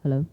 Hello.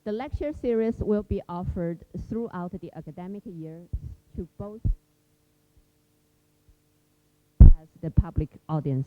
The lecture series will be offered throughout the academic year to both as the public audience.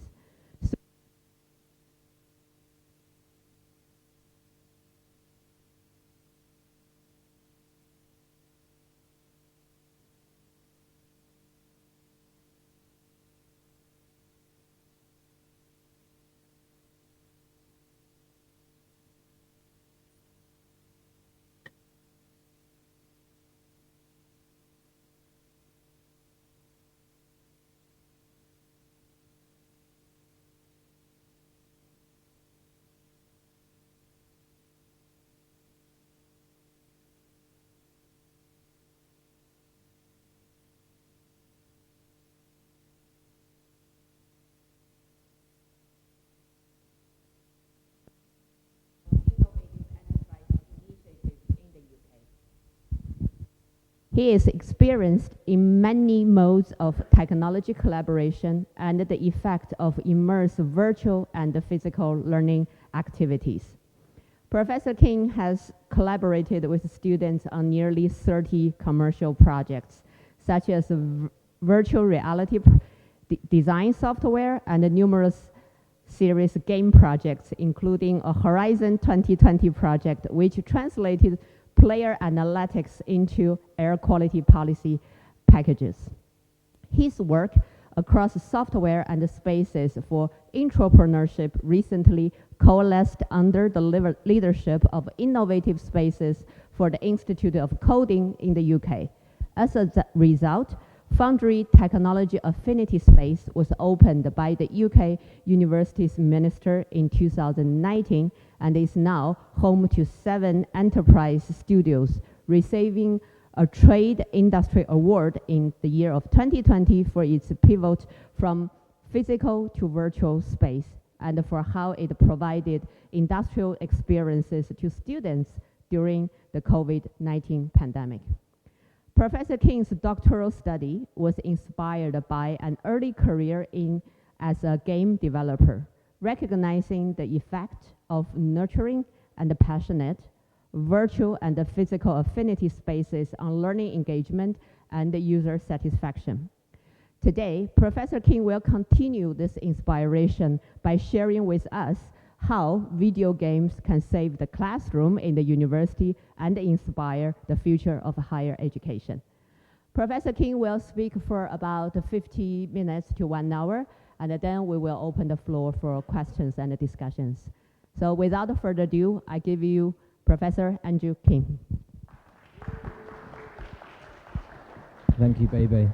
He is experienced in many modes of technology collaboration and the effect of immersive virtual and physical learning activities. Professor King has collaborated with students on nearly 30 commercial projects, such as virtual reality design software and numerous series game projects, including a Horizon 2020 project, which translated player analytics into air quality policy packages. His work across software and spaces for entrepreneurship recently coalesced under the leadership of Innovative Spaces for the Institute of Coding in the UK. As a result, Foundry Technology Affinity Space was opened by the UK Universities Minister in 2019 and is now home to 7 enterprise studios, receiving a Trade Industry Award in the year of 2020 for its pivot from physical to virtual space and for how it provided industrial experiences to students during the COVID-19 pandemic. Professor King's doctoral study was inspired by an early career as a game developer, recognizing the effect of nurturing and passionate virtual and physical affinity spaces on learning engagement and user satisfaction. Today, Professor King will continue this inspiration by sharing with us how video games can save the classroom in the university and inspire the future of higher education. Professor King will speak for about 50 minutes to 1 hour, and then we will open the floor for questions and discussions. So without further ado, I give you Professor Andrew King. Thank you, Bebe.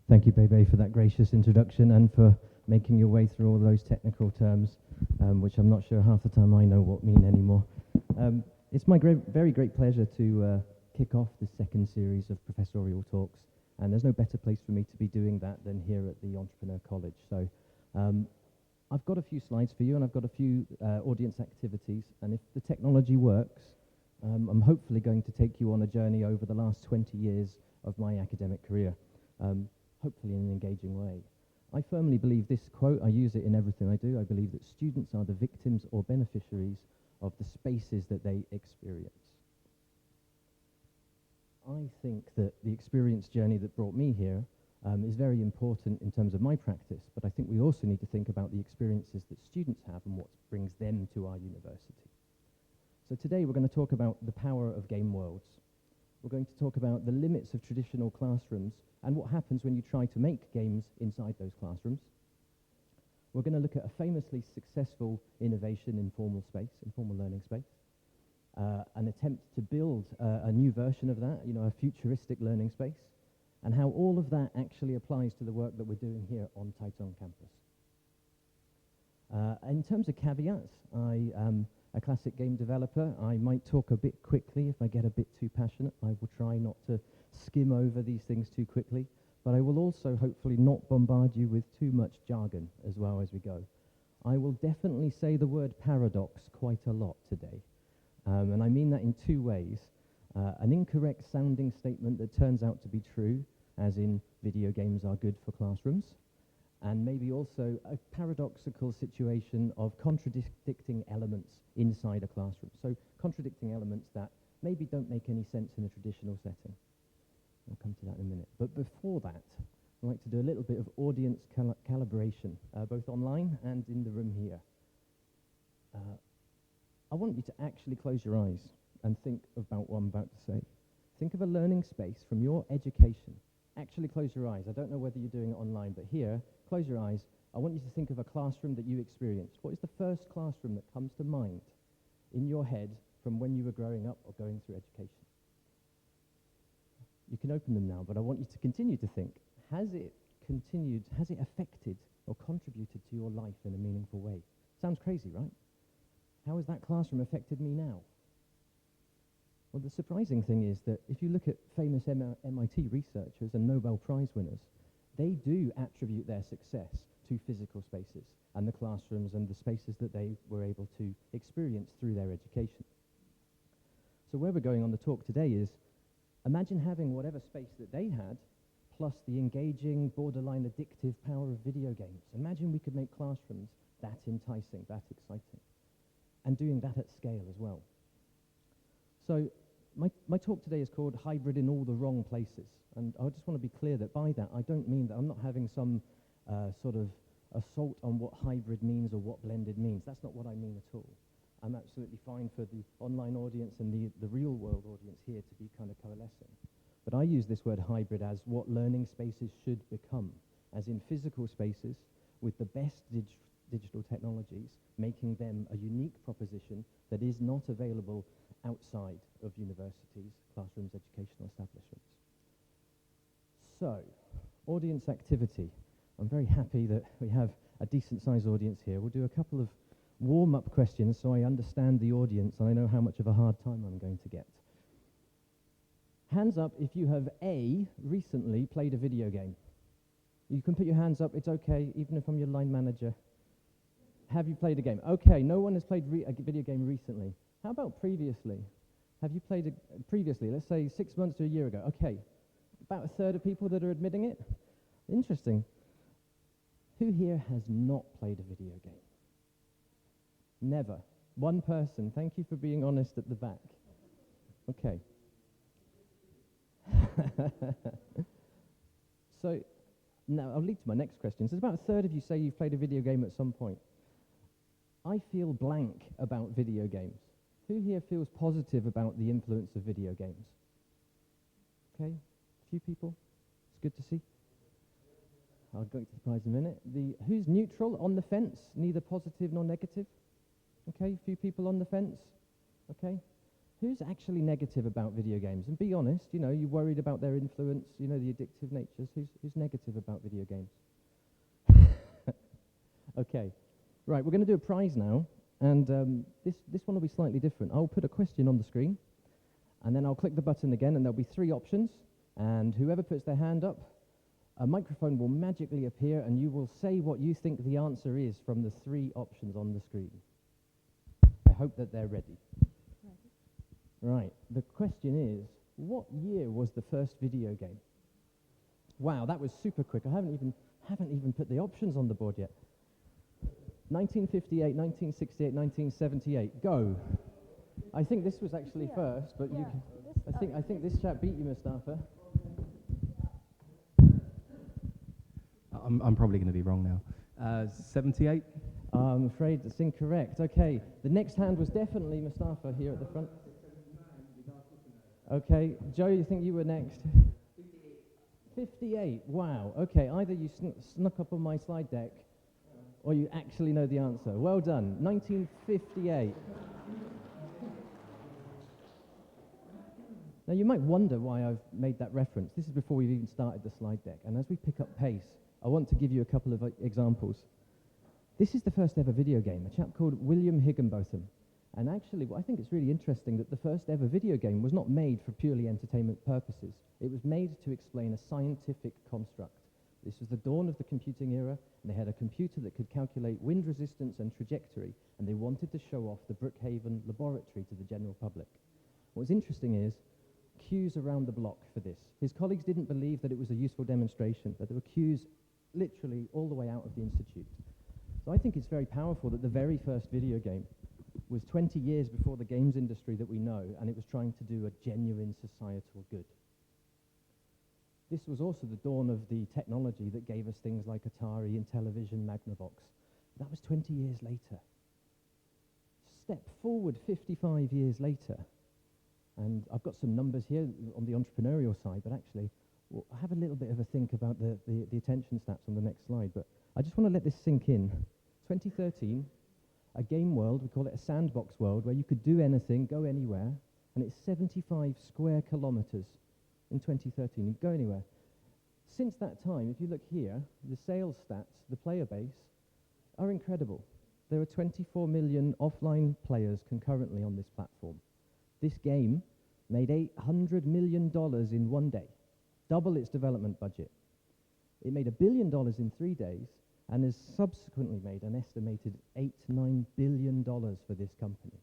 Thank you, Bebe, for that gracious introduction and for making your way through all those technical terms, which I'm not sure half the time I know what mean anymore. It's my very great pleasure to kick off the second series of professorial talks, and there's no better place for me to be doing that than here at the Entrepreneur College. So I've got a few slides for you, and I've got a few audience activities, and if the technology works, I'm hopefully going to take you on a journey over the last 20 years of my academic career, hopefully in an engaging way. I firmly believe this quote, I use it in everything I do, I believe that students are the victims or beneficiaries of the spaces that they experience. I think that the experience journey that brought me here is very important in terms of my practice, but I think we also need to think about the experiences that students have and what brings them to our university. So today we're going to talk about the power of game worlds. We're going to talk about the limits of traditional classrooms and what happens when you try to make games inside those classrooms. We're going to look at a famously successful innovation in formal learning space, an attempt to build a new version of that, a futuristic learning space, and how all of that actually applies to the work that we're doing here on Jiaotong campus. In terms of caveats, I am a classic game developer. I might talk a bit quickly if I get a bit too passionate. I will try not to skim over these things too quickly, but I will also hopefully not bombard you with too much jargon as well as we go. I will definitely say the word paradox quite a lot today, and I mean that in 2 ways. An incorrect sounding statement that turns out to be true, as in video games are good for classrooms, and maybe also a paradoxical situation of contradicting elements inside a classroom. So contradicting elements that maybe don't make any sense in a traditional setting. I'll come to that in a minute. But before that, I'd like to do a little bit of audience calibration, both online and in the room here. I want you to actually close your eyes and think about what I'm about to say. Think of a learning space from your education. Actually close your eyes. I don't know whether you're doing it online, but here, close your eyes. I want you to think of a classroom that you experienced. What is the first classroom that comes to mind in your head from when you were growing up or going through education? You can open them now, but I want you to continue to think. Has it affected or contributed to your life in a meaningful way? Sounds crazy, right? How has that classroom affected me now? Well, the surprising thing is that if you look at famous MIT researchers and Nobel Prize winners, they do attribute their success to physical spaces and the classrooms and the spaces that they were able to experience through their education. So where we're going on the talk today is, Imagine having whatever space that they had, plus the engaging, borderline addictive power of video games. Imagine we could make classrooms that enticing, that exciting, and doing that at scale as well. So my talk today is called Hybrid in All the Wrong Places. And I just want to be clear that by that, I don't mean that I'm not having some sort of assault on what hybrid means or what blended means. That's not what I mean at all. I'm absolutely fine for the online audience and the real world audience here to be kind of coalescing. But I use this word hybrid as what learning spaces should become, as in physical spaces with the best digital technologies, making them a unique proposition that is not available outside of universities, classrooms, educational establishments. So, audience activity. I'm very happy that we have a decent-sized audience here. We'll do a couple of warm-up questions so I understand the audience and I know how much of a hard time I'm going to get. Hands up if you have recently played a video game. You can put your hands up, it's okay, even if I'm your line manager. Have you played a game? Okay, no one has played a video game recently. How about previously? Have you played previously, let's say 6 months to a year ago? Okay, about a third of people that are admitting it. Interesting. Who here has not played a video game? Never. One person. Thank you for being honest at the back. Okay. So, now I'll lead to my next question. So about a third of you say you've played a video game at some point. I feel blank about video games. Who here feels positive about the influence of video games? Okay, a few people. It's good to see. I'll go to the prize in a minute. Who's neutral, on the fence, neither positive nor negative? Okay, a few people on the fence. Okay. Who's actually negative about video games? And be honest, you know, you're worried about their influence, you know, the addictive natures. Who's negative about video games? Okay. Right, we're going to do a prize now, and this one will be slightly different. I'll put a question on the screen, and then I'll click the button again, and there'll be 3 options, and whoever puts their hand up, a microphone will magically appear, and you will say what you think the answer is from the 3 options on the screen. I hope that they're ready. Right, the question is, what year was the first video game? Wow, that was super quick. I haven't even put the options on the board yet. 1958, 1968, 1978. Go. I think this was actually first, but you can, I think this chap beat you, Mustafa. I'm probably going to be wrong now. 78? I'm afraid that's incorrect. Okay, the next hand was definitely Mustafa here at the front. Okay, Joe, you think you were next? 58, wow. Okay, either you snuck up on my slide deck, or you actually know the answer. Well done, 1958. Now you might wonder why I've made that reference. This is before we've even started the slide deck, and as we pick up pace, I want to give you a couple of examples. This is the first ever video game, a chap called William Higginbotham. And actually, I think it's really interesting that the first ever video game was not made for purely entertainment purposes. It was made to explain a scientific construct. This was the dawn of the computing era, and they had a computer that could calculate wind resistance and trajectory, and they wanted to show off the Brookhaven laboratory to the general public. What's interesting is, queues around the block for this. His colleagues didn't believe that it was a useful demonstration, but there were queues literally all the way out of the institute. So I think it's very powerful that the very first video game was 20 years before the games industry that we know, and it was trying to do a genuine societal good. This was also the dawn of the technology that gave us things like Atari, Intellivision, Magnavox. That was 20 years later. Step forward 55 years later, and I've got some numbers here on the entrepreneurial side, but actually, we'll have a little bit of a think about the attention stats on the next slide, but I just want to let this sink in. 2013, a game world, we call it a sandbox world, where you could do anything, go anywhere, and it's 75 square kilometers in 2013. You can go anywhere. Since that time, if you look here, the sales stats, the player base, are incredible. There are 24 million offline players concurrently on this platform. This game made $800 million in 1 day, double its development budget. It made $1 billion in 3 days, and has subsequently made an estimated $8 to $9 billion for this company.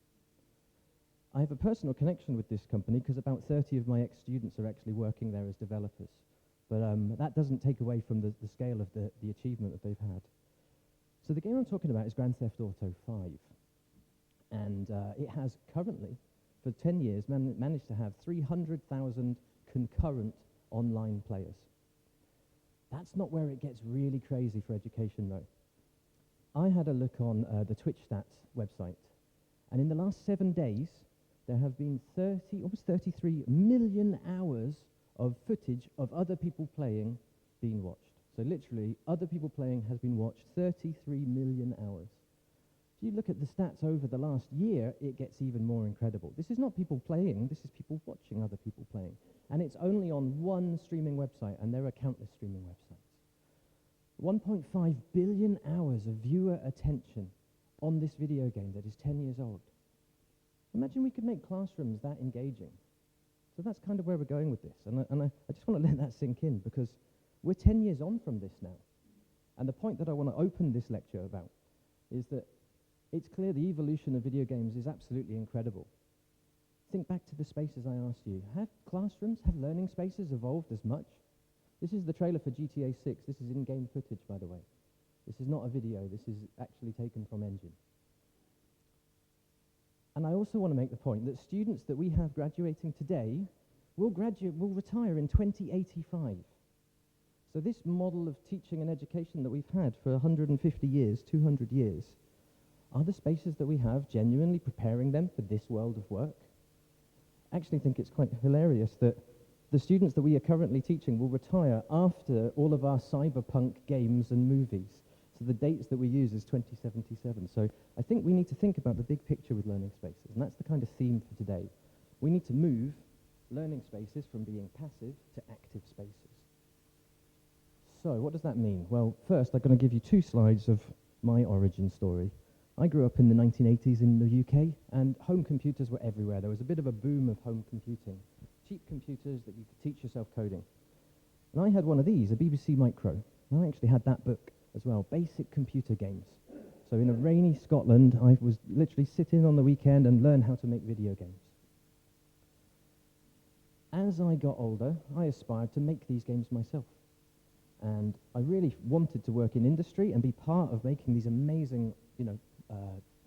I have a personal connection with this company because about 30 of my ex-students are actually working there as developers. But that doesn't take away from the scale of the achievement that they've had. So the game I'm talking about is Grand Theft Auto 5. And it has currently, for 10 years, managed to have 300,000 concurrent online players. That's not where it gets really crazy for education, though. I had a look on the Twitch stats website, and in the last 7 days, there have been almost 33 million hours of footage of other people playing being watched. So literally, other people playing has been watched 33 million hours. If you look at the stats over the last year, it gets even more incredible. This is not people playing, this is people watching other people playing. And it's only on one streaming website, and there are countless streaming websites. 1.5 billion hours of viewer attention on this video game that is 10 years old. Imagine we could make classrooms that engaging. So that's kind of where we're going with this. And I just want to let that sink in, because we're 10 years on from this now. And the point that I want to open this lecture about is that it's clear the evolution of video games is absolutely incredible. Think back to the spaces I asked you. Have classrooms, have learning spaces evolved as much? This is the trailer for GTA 6. This is in-game footage, by the way. This is not a video. This is actually taken from Engine. And I also want to make the point that students that we have graduating today will retire in 2085. So this model of teaching and education that we've had for 150 years, 200 years, are the spaces that we have genuinely preparing them for this world of work? I actually think it's quite hilarious that the students that we are currently teaching will retire after all of our cyberpunk games and movies. So the dates that we use is 2077. So I think we need to think about the big picture with learning spaces, and that's the kind of theme for today. We need to move learning spaces from being passive to active spaces. So what does that mean? Well, first I'm going to give you 2 slides of my origin story. I grew up in the 1980s in the UK, and home computers were everywhere. There was a bit of a boom of home computing. Cheap computers that you could teach yourself coding. And I had one of these, a BBC Micro. And I actually had that book as well, Basic Computer Games. So in a rainy Scotland, I was literally sitting on the weekend and learn how to make video games. As I got older, I aspired to make these games myself. And I really wanted to work in industry and be part of making these amazing,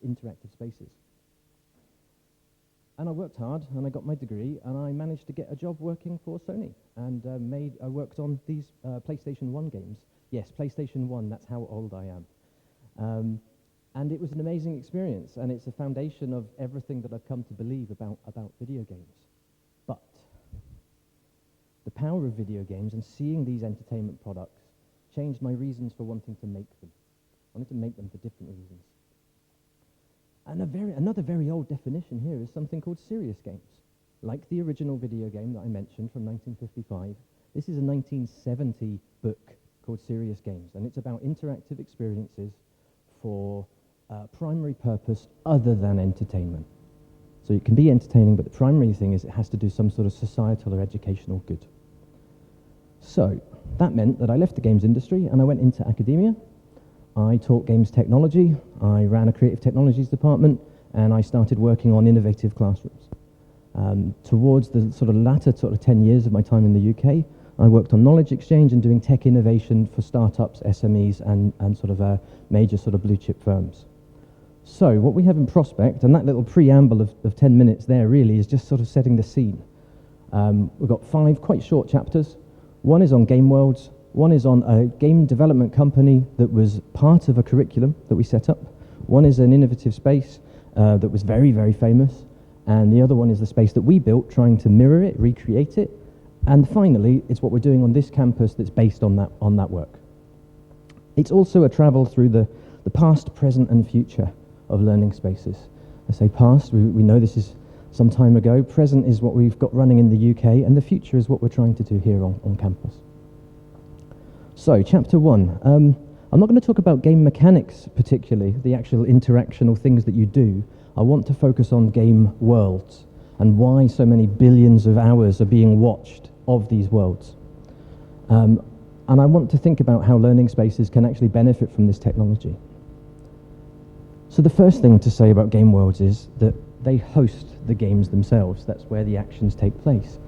interactive spaces. And I worked hard, and I got my degree, and I managed to get a job working for Sony, and I worked on these PlayStation 1 games. Yes, PlayStation 1, that's how old I am. And it was an amazing experience, and it's a foundation of everything that I've come to believe about video games. But the power of video games and seeing these entertainment products changed my reasons for wanting to make them. I wanted to make them for different reasons. And another very old definition here is something called serious games. Like the original video game that I mentioned from 1955, this is a 1970 book called Serious Games, and it's about interactive experiences for primary purpose other than entertainment. So it can be entertaining, but the primary thing is it has to do some sort of societal or educational good. So that meant that I left the games industry and I went into academia. I taught games technology, I ran a creative technologies department, and I started working on innovative classrooms. Towards the latter 10 years of my time in the UK, I worked on knowledge exchange and doing tech innovation for startups, SMEs, and major blue chip firms. So what we have in prospect, and that little preamble of 10 minutes there really is just setting the scene. We've got 5 quite short chapters. One is on game worlds. One is on a game development company that was part of a curriculum that we set up. One is an innovative space that was very, very famous. And the other one is the space that we built, trying to mirror it, recreate it. And finally, it's what we're doing on this campus that's based on that work. It's also a travel through the past, present, and future of learning spaces. I say past, we know this is some time ago. Present is what we've got running in the UK, and the future is what we're trying to do here on campus. So, chapter 1. I'm not going to talk about game mechanics particularly, the actual interactional things that you do. I want to focus on game worlds and why so many billions of hours are being watched of these worlds. And I want to think about how learning spaces can actually benefit from this technology. So the first thing to say about game worlds is that they host the games themselves. That's where the actions take place.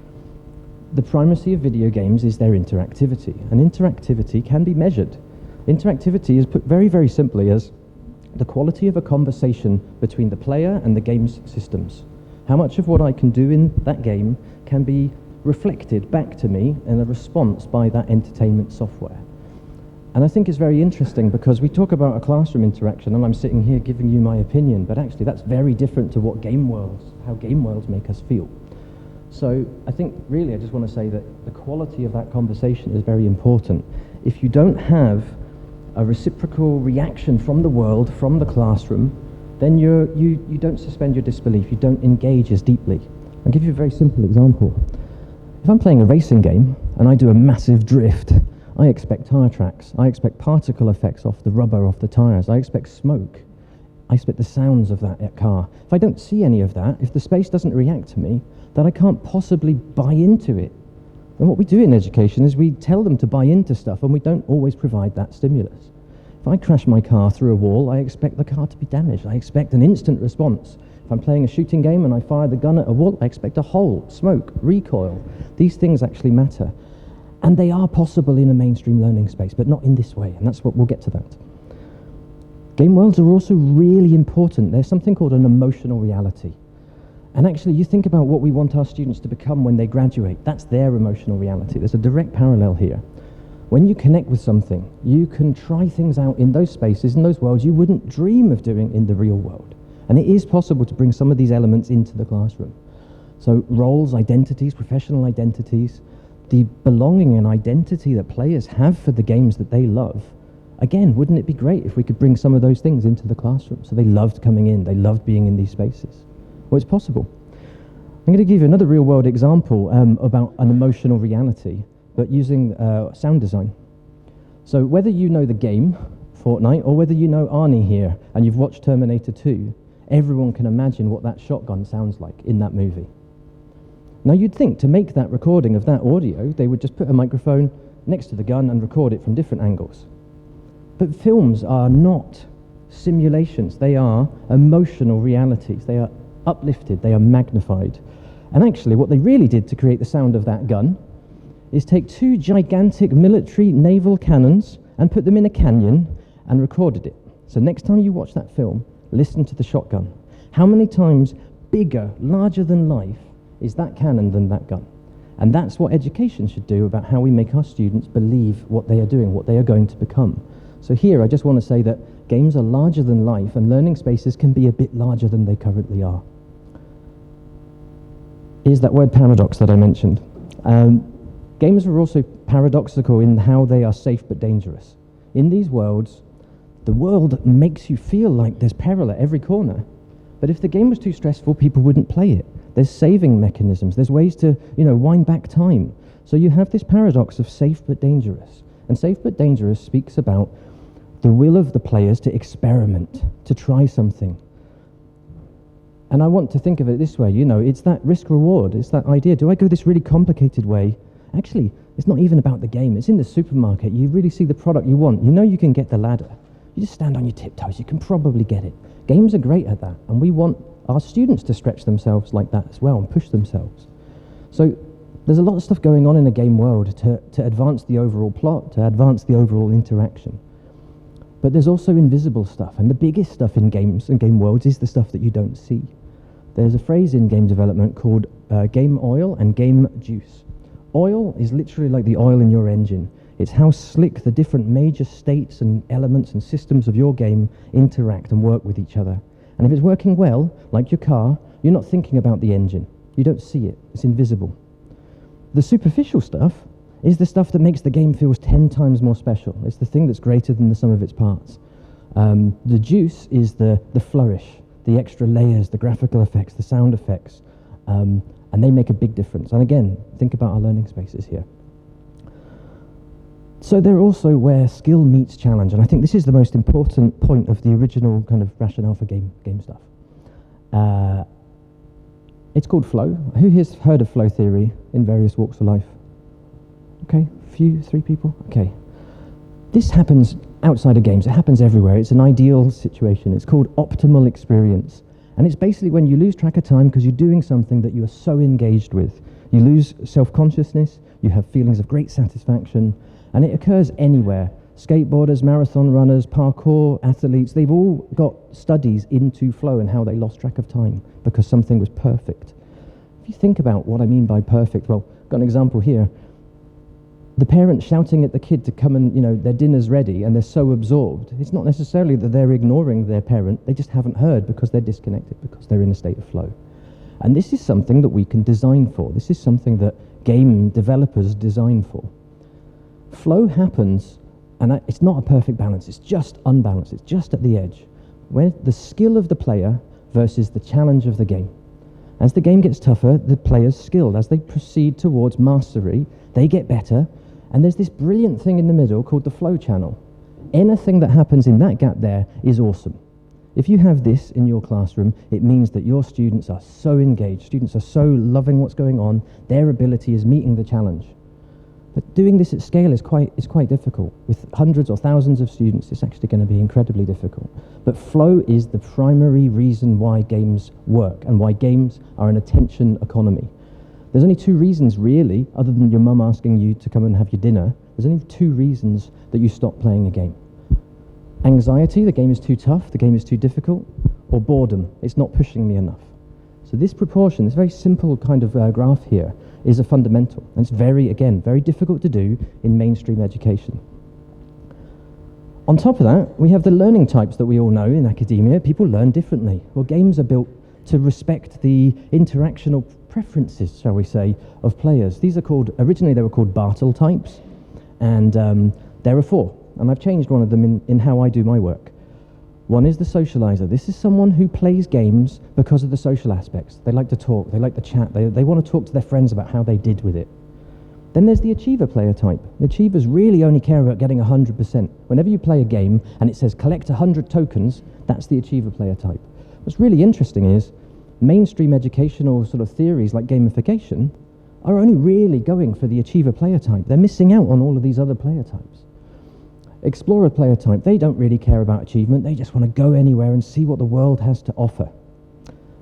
The primacy of video games is their interactivity, and interactivity can be measured. Interactivity is put very, very simply as the quality of a conversation between the player and the game's systems. How much of what I can do in that game can be reflected back to me in a response by that entertainment software. And I think it's very interesting because we talk about a classroom interaction and I'm sitting here giving you my opinion, but actually that's very different to how game worlds make us feel. So I think really I just want to say that the quality of that conversation is very important. If you don't have a reciprocal reaction from the world, from the classroom, then you don't suspend your disbelief, you don't engage as deeply. I'll give you a very simple example. If I'm playing a racing game and I do a massive drift, I expect tire tracks, I expect particle effects off the rubber, off the tires, I expect smoke, I expect the sounds of that car. If I don't see any of that, if the space doesn't react to me, then I can't possibly buy into it. And what we do in education is we tell them to buy into stuff and we don't always provide that stimulus. If I crash my car through a wall, I expect the car to be damaged. I expect an instant response. If I'm playing a shooting game and I fire the gun at a wall, I expect a hole, smoke, recoil. These things actually matter. And they are possible in a mainstream learning space, but not in this way, and that's what we'll get to that. Game worlds are also really important. There's something called an emotional reality. And actually, you think about what we want our students to become when they graduate. That's their emotional reality. There's a direct parallel here. When you connect with something, you can try things out in those spaces, in those worlds you wouldn't dream of doing in the real world. And it is possible to bring some of these elements into the classroom. So roles, identities, professional identities, the belonging and identity that players have for the games that they love. Again, wouldn't it be great if we could bring some of those things into the classroom? So they loved coming in, they loved being in these spaces. Well, it's possible. I'm going to give you another real-world example about an emotional reality, but using sound design. So whether you know the game, Fortnite, or whether you know Arnie here, and you've watched Terminator 2, everyone can imagine what that shotgun sounds like in that movie. Now you'd think to make that recording of that audio, they would just put a microphone next to the gun and record it from different angles. But films are not simulations, they are emotional realities. They are uplifted, they are magnified. And actually what they really did to create the sound of that gun is take two gigantic military naval cannons and put them in a canyon and recorded it. So next time you watch that film, listen to the shotgun. How many times bigger, larger than life is that cannon than that gun? And that's what education should do about how we make our students believe what they are doing, what they are going to become. So here I just want to say that games are larger than life and learning spaces can be a bit larger than they currently are. Here's that word paradox that I mentioned. Games are also paradoxical in how they are safe but dangerous. In these worlds, the world makes you feel like there's peril at every corner. But if the game was too stressful, people wouldn't play it. There's saving mechanisms. There's ways to, wind back time. So you have this paradox of safe but dangerous. And safe but dangerous speaks about the will of the players to experiment, to try something. And I want to think of it this way, it's that risk-reward, it's that idea. Do I go this really complicated way? Actually, it's not even about the game. It's in the supermarket. You really see the product you want. You can get the ladder. You just stand on your tiptoes. You can probably get it. Games are great at that, and we want our students to stretch themselves like that as well and push themselves. So there's a lot of stuff going on in a game world to advance the overall plot, to advance the overall interaction. But there's also invisible stuff, and the biggest stuff in games and game worlds is the stuff that you don't see. There's a phrase in game development called game oil and game juice. Oil is literally like the oil in your engine. It's how slick the different major states and elements and systems of your game interact and work with each other. And if it's working well, like your car, you're not thinking about the engine. You don't see it. It's invisible. The superficial stuff is the stuff that makes the game feel 10 times more special. It's the thing that's greater than the sum of its parts. The juice is the flourish, the extra layers, the graphical effects, the sound effects, and they make a big difference. And again, think about our learning spaces here. So they're also where skill meets challenge, and I think this is the most important point of the original kind of rationale for game stuff. It's called flow. Who here's heard of flow theory in various walks of life? Okay, three people? Okay. This happens outside of games. It happens everywhere. It's an ideal situation. It's called optimal experience. And it's basically when you lose track of time because you're doing something that you are so engaged with. You lose self-consciousness, you have feelings of great satisfaction, and it occurs anywhere. Skateboarders, marathon runners, parkour athletes, they've all got studies into flow and how they lost track of time because something was perfect. If you think about what I mean by perfect, well, I've got an example here. The parent shouting at the kid to come and, their dinner's ready, and they're so absorbed. It's not necessarily that they're ignoring their parent, they just haven't heard because they're disconnected, because they're in a state of flow. And this is something that we can design for. This is something that game developers design for. Flow happens, and it's not a perfect balance, it's just unbalanced, it's just at the edge. Where the skill of the player versus the challenge of the game. As the game gets tougher, the player's skilled. As they proceed towards mastery, they get better. And there's this brilliant thing in the middle called the flow channel. Anything that happens in that gap there is awesome. If you have this in your classroom, it means that your students are so engaged, students are so loving what's going on, their ability is meeting the challenge. But doing this at scale is quite difficult. With hundreds or thousands of students, it's actually going to be incredibly difficult. But flow is the primary reason why games work and why games are an attention economy. There's only two reasons, really, other than your mum asking you to come and have your dinner. There's only two reasons that you stop playing a game. Anxiety, the game is too tough, the game is too difficult, or boredom, it's not pushing me enough. So this proportion, this very simple kind of graph here, is a fundamental. And it's very difficult to do in mainstream education. On top of that, we have the learning types that we all know in academia. People learn differently. Well, games are built to respect the interactional preferences, shall we say, of players. These are originally they were called Bartle types, and there are four. And I've changed one of them in how I do my work. One is the socializer. This is someone who plays games because of the social aspects. They like to talk, they like to chat, they want to talk to their friends about how they did with it. Then there's the achiever player type. The achievers really only care about getting 100%. Whenever you play a game and it says collect 100 tokens, that's the achiever player type. What's really interesting is mainstream educational sort of theories like gamification are only really going for the achiever player type. They're missing out on all of these other player types. Explorer player type, they don't really care about achievement, they just want to go anywhere and see what the world has to offer.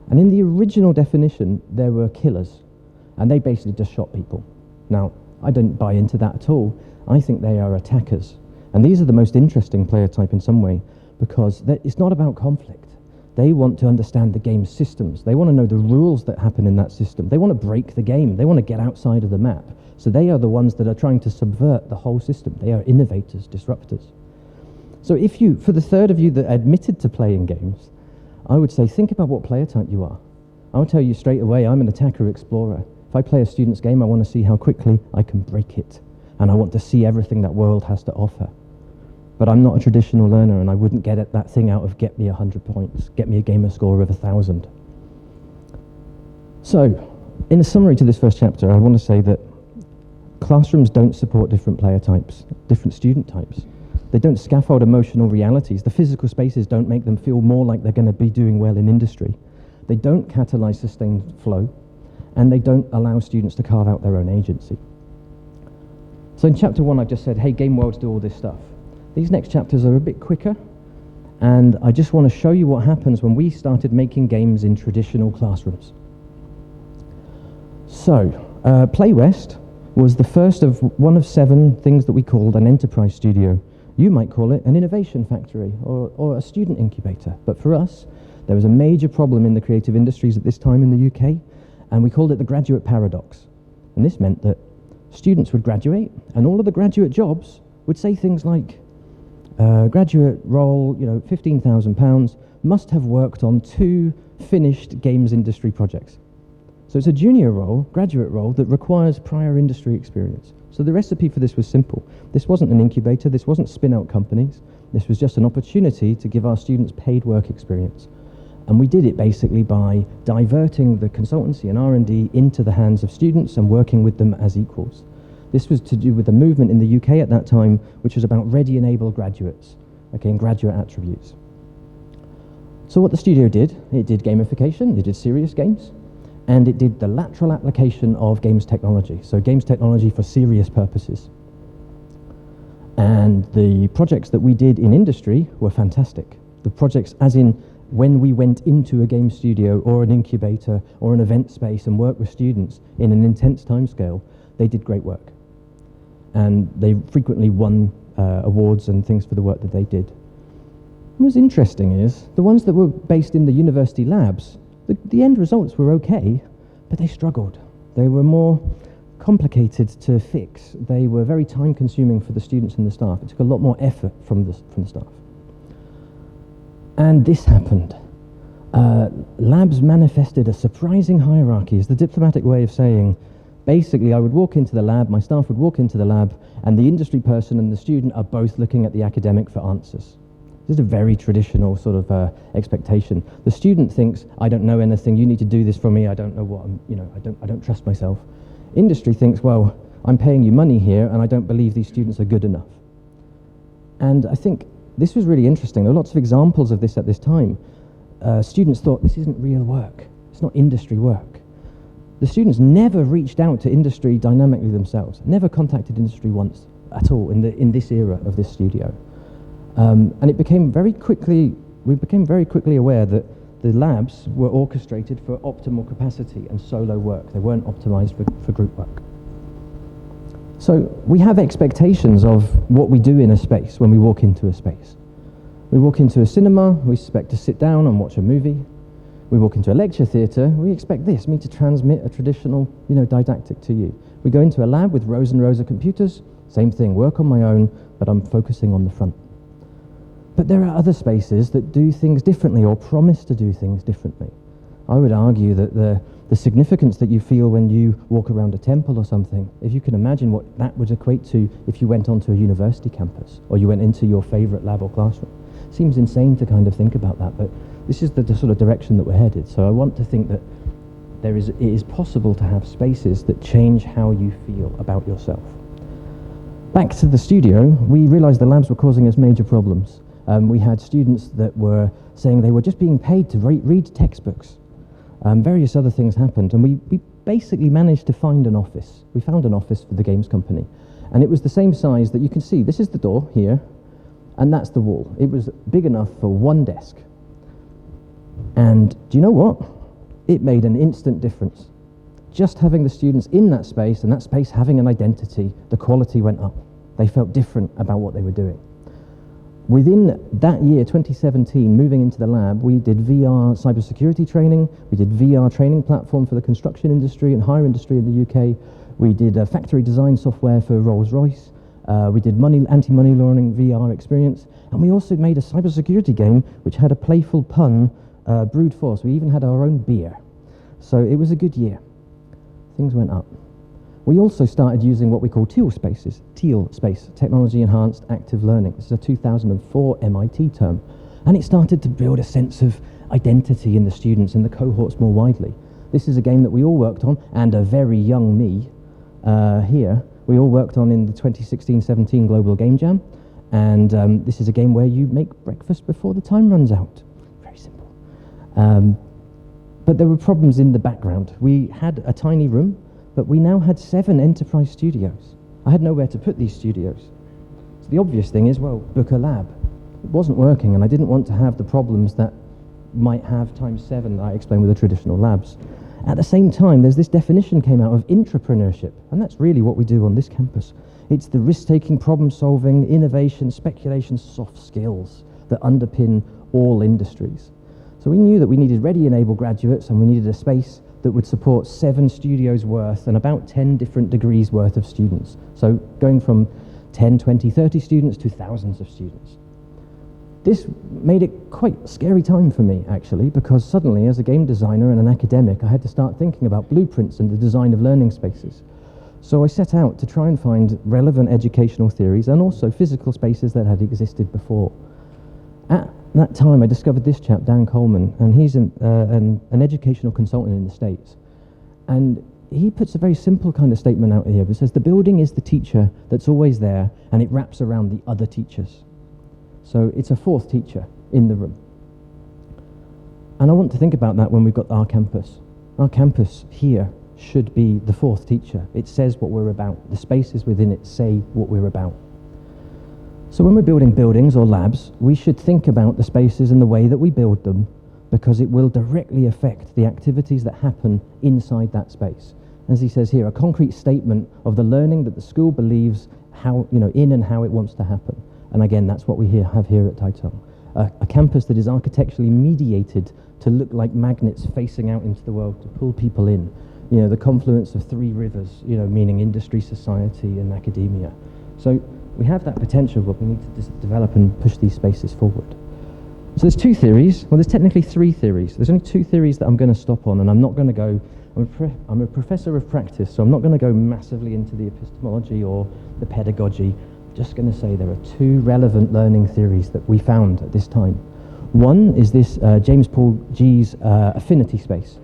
And in the original definition, there were killers, and they basically just shot people. Now, I don't buy into that at all. I think they are attackers. And these are the most interesting player type in some way, because it's not about conflict. They want to understand the game's systems. They want to know the rules that happen in that system. They want to break the game. They want to get outside of the map. So they are the ones that are trying to subvert the whole system. They are innovators, disruptors. So for the third of you that admitted to playing games, I would say think about what player type you are. I would tell you straight away, I'm an attacker explorer. If I play a student's game, I want to see how quickly I can break it. And I want to see everything that world has to offer. But I'm not a traditional learner, and I wouldn't get at that thing out of get me 100 points, get me a gamer score of 1,000. So, in a summary to this first chapter, I want to say that classrooms don't support different player types, different student types. They don't scaffold emotional realities. The physical spaces don't make them feel more like they're going to be doing well in industry. They don't catalyze sustained flow, and they don't allow students to carve out their own agency. So in chapter 1, I've just said, hey, game worlds do all this stuff. These next chapters are a bit quicker, and I just want to show you what happens when we started making games in traditional classrooms. So, PlayWest was the first of one of 7 things that we called an enterprise studio. You might call it an innovation factory or a student incubator. But for us, there was a major problem in the creative industries at this time in the UK, and we called it the graduate paradox. And this meant that students would graduate, and all of the graduate jobs would say things like, graduate role, £15,000, must have worked on 2 finished games industry projects. So it's a junior role, graduate role, that requires prior industry experience. So the recipe for this was simple. This wasn't an incubator, this wasn't spin-out companies, this was just an opportunity to give our students paid work experience. And we did it basically by diverting the consultancy and R&D into the hands of students and working with them as equals. This was to do with the movement in the UK at that time, which was about ready-enabled graduates, and graduate attributes. So what the studio did, it did gamification, it did serious games, and it did the lateral application of games technology, so games technology for serious purposes. And the projects that we did in industry were fantastic. The projects, as in when we went into a game studio or an incubator or an event space and worked with students in an intense timescale, they did great work. And they frequently won awards and things for the work that they did. What was interesting is, the ones that were based in the university labs, the end results were okay, but they struggled. They were more complicated to fix. They were very time-consuming for the students and the staff. It took a lot more effort from the staff. And this happened. Labs manifested a surprising hierarchy, is the diplomatic way of saying, basically I would walk into the lab, my staff would walk into the lab, and the industry person and the student are both looking at the academic for answers. This is a very traditional sort of expectation. The student thinks, I don't know anything, you need to do this for me, I don't know what I don't trust myself. Industry thinks, well, I'm paying you money here and I don't believe these students are good enough. And I think this was really interesting. There are lots of examples of this at this time. Students thought, this isn't real work, it's not industry work. The students never reached out to industry dynamically themselves, never contacted industry once at all in this era of this studio. And we became very quickly aware that the labs were orchestrated for optimal capacity and solo work. They weren't optimized for group work. So we have expectations of what we do in a space when we walk into a space. We walk into a cinema, we expect to sit down and watch a movie. We walk into a lecture theatre, we expect me to transmit a traditional, didactic to you. We go into a lab with rows and rows of computers, same thing, work on my own, but I'm focusing on the front. But there are other spaces that do things differently or promise to do things differently. I would argue that the significance that you feel when you walk around a temple or something, if you can imagine what that would equate to if you went onto a university campus or you went into your favorite lab or classroom. Seems insane to kind of think about that, but this is the sort of direction that we're headed. So I want to think that it is possible to have spaces that change how you feel about yourself. Back to the studio, we realized the labs were causing us major problems. We had students that were saying they were just being paid to read textbooks. Various other things happened, and we basically managed to find an office. We found an office for the games company, and it was the same size that you can see. This is the door here, and that's the wall. It was big enough for one desk. And do you know what? It made an instant difference. Just having the students in that space, and that space having an identity, the quality went up. They felt different about what they were doing. Within that year, 2017, moving into the lab, we did VR cybersecurity training, we did VR training platform for the construction industry and hire industry in the UK, we did factory design software for Rolls-Royce, we did anti-money laundering VR experience, and we also made a cybersecurity game which had a playful pun brewed for us. We even had our own beer. So it was a good year. Things went up. We also started using what we call TEAL spaces, TEAL space, Technology Enhanced Active Learning. This is a 2004 MIT term. And it started to build a sense of identity in the students and the cohorts more widely. This is a game that we all worked on, and a very young me here, we all worked on in the 2016-17 Global Game Jam. And this is a game where you make breakfast before the time runs out. Very simple. But there were problems in the background. We had a tiny room, but we now had 7 enterprise studios. I had nowhere to put these studios. So the obvious thing is, well, book a lab. It wasn't working, and I didn't want to have the problems that might have times 7 that I explained with the traditional labs. At the same time, there's this definition came out of entrepreneurship, and that's really what we do on this campus. It's the risk-taking, problem-solving, innovation, speculation, soft skills that underpin all industries. So we knew that we needed ready and able graduates, and we needed a space that would support 7 studios worth and about 10 different degrees worth of students. So going from 10, 20, 30 students to thousands of students. This made it quite a scary time for me, actually, because suddenly, as a game designer and an academic, I had to start thinking about blueprints and the design of learning spaces. So I set out to try and find relevant educational theories and also physical spaces that had existed before. At that time, I discovered this chap, Dan Coleman, and he's an educational consultant in the States. And he puts a very simple kind of statement out here. It says, the building is the teacher that's always there, and it wraps around the other teachers. So it's a 4th teacher in the room. And I want to think about that when we've got our campus. Our campus here should be the 4th teacher. It says what we're about. The spaces within it say what we're about. So when we're building buildings or labs, we should think about the spaces and the way that we build them, because it will directly affect the activities that happen inside that space. As he says here, a concrete statement of the learning that the school believes how, in and how it wants to happen. And again, that's what we have here at Jiaotong. A campus that is architecturally mediated to look like magnets facing out into the world to pull people in. The confluence of three rivers, meaning industry, society, and academia. So we have that potential, but we need to develop and push these spaces forward. So there's two theories. Well, there's technically three theories. There's only two theories that I'm going to stop on, and I'm not going to go... I'm a professor of practice, so I'm not going to go massively into the epistemology or the pedagogy. I'm just going to say there are two relevant learning theories that we found at this time. One is this James Paul G's affinity space,